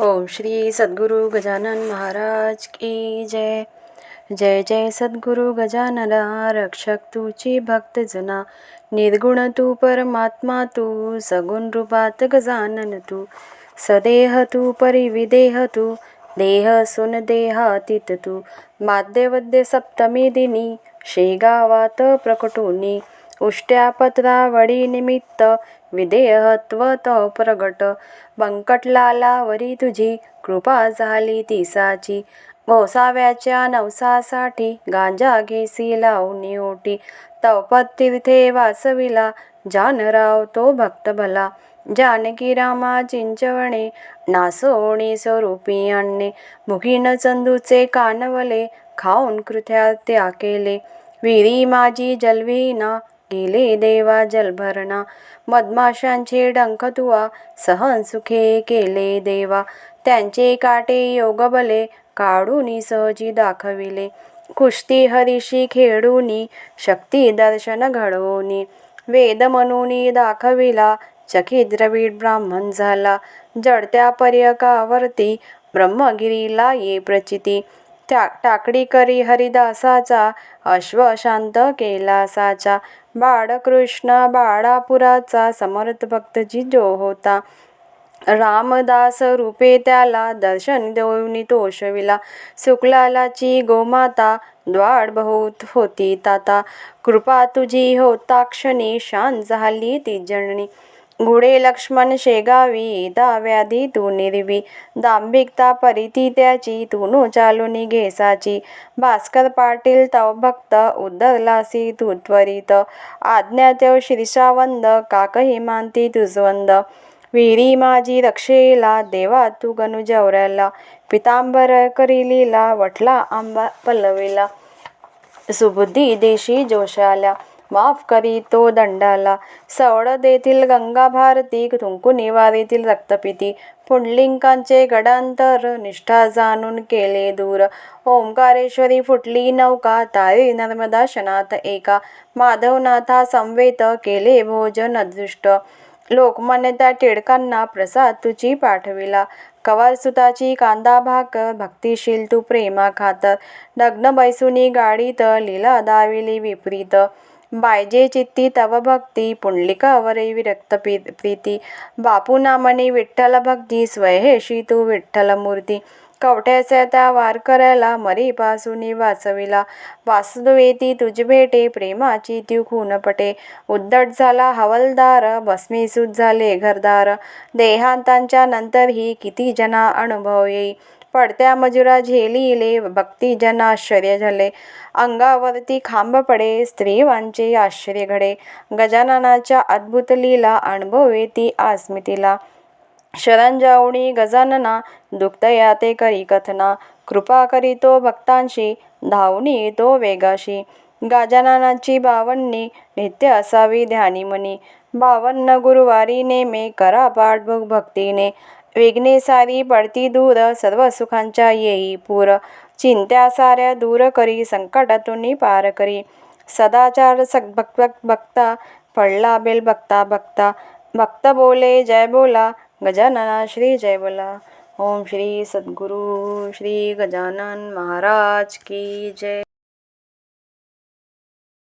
ओम श्री सद्गुरु गजानन महाराज की जय. जय जय सद्गुरु गजानना, रक्षक तुची भक्त जना. निर्गुण तू परमात्मा तू, सगुण रूपात गजानन तू. सदेह तू परिविदेह तू, देह सुन देहातीत तू. माध्यवद्य सप्तमी दिनी, शेगावात प्रकटोनी. उष्ट्या पत्रावळी निमित्त, विदेहत्व तो प्रगट. बंकटलालावरी तुझी, कृपा झाली तिसाची. गोसाव्याच्या नवसासाठी, गांजा घेसी लावणी ओटी. तवपतीर्थे वासविला, जानराव तो भक्त भला. जानकी रामा चिंचवणे, नासोणी स्वरूपी आणणे. मुखीन चंदूचे कानवले, खाऊन कृत्या त्या केले. विहिरी माझी जलविना, गेले देवा जलभरणा. मधमाशांचे डंख तुवा, सहन सुखे केले देवा. त्यांचे काटे योगबले, काढूनी सहजी दाखविले. कुस्ती हरीशी खेळूनी, शक्ती दर्शन घडवूनी. वेद म्हणूनी दाखविला, चकित द्रविड ब्राह्मण झाला. जडत्या पर्यकावरती, ब्रह्मगिरीला ये प्रचिती. टाकडी करी हरिदासाचा, अश्व शांत केला साचा. बाळकृष्ण बाळापुराचा, समर्थ भक्त जिजो होता. रामदास रूपे त्याला, दर्शन देऊनी तोषविला. शुक्लालाची गोमाता, द्वाड बहुत होती ताता. कृपा तुझी होता क्षणी, शांत झाली ती जननी. गुढे लक्ष्मण शेगावी, व्याधी तू निर्वी. दांभिकता परिती त्याची, तू चालूनी घेसाची. भास्कर पाटील तव भक्त, उद्धरलासी तू त्वरित. आज्ञा तेव शिरसावंद, काकही मानती तुझवंद. विहिरी माझी रक्षेला, देवा तू गनुजवऱ्याला. पितांबर करी लीला, वठला आंबा पल्लवीला. सुबुद्धी देशी जोशाला, माफ करी तो दंडाला. सवड देतील गंगा भारती, थुंकू निवारीतील रक्तपिती. पुंडलिकांचे गडांतर, निष्ठा जाणून केले दूर. ओंकारेश्वरी फुटली नौका, तारी नर्मदा शनात एका. माधवनाथा समवेत, केले भोजन अदृष्ट. लोकमान्य त्या टिळकांना, प्रसाद तुझी पाठविला. कवारसुताची कांदा भाकर, भक्तिशील तू प्रेमा खातर. नग्न बैसुनी गाडीत, लीला दाविली विपरीत. बायजे चित्ती तव भक्ती, पुंडलिकावरी विरक्त प्रीती. बापू नामनी विठ्ठल भक्ती, स्वयेशी तू विठ्ठल मूर्ती. कवठ्याच्या त्या वारकऱ्याला, मरीपासूनी वाचविला. वासुदेवेती तुझ भेटे, प्रेमाची ती खूनपटे. उद्धट झाला हवलदार, भस्मीसूत झाले घरदार. देहांतांच्या नंतरही, किती जना अनुभव येई. पडत्या मजुरा झेलिले, भक्ती जना आश्चर्य झाले. अंगावरती खांब पडे, स्त्रियांचे आश्चर्य घडे. गजाननाच्या अद्भुत लीला, अनुभवेती आस्मितीला. शरण जाऊनी गजानना, दुखतया ते करी कथना. कृपा करीतो भक्तांशी, धावूनी येतो वेगाशी. गजाननाची बावन्नी, नित्य असावी ध्यानी मनी. 52 गुरुवारी नेमे, करा पाठ भक्तीने. विघ्ने सारी पडती दूर, सर्व सुखांच्या येई पूर. चिंत्या साऱ्या दूर करी, संकटातून पार करी. सदाचार भक्ता, पडला बेल भक्ता भक्ता. भक्त बोले जय बोला, गजानना श्री जय बोला. ओम श्री सद्गुरु श्री गजानन महाराज की जय.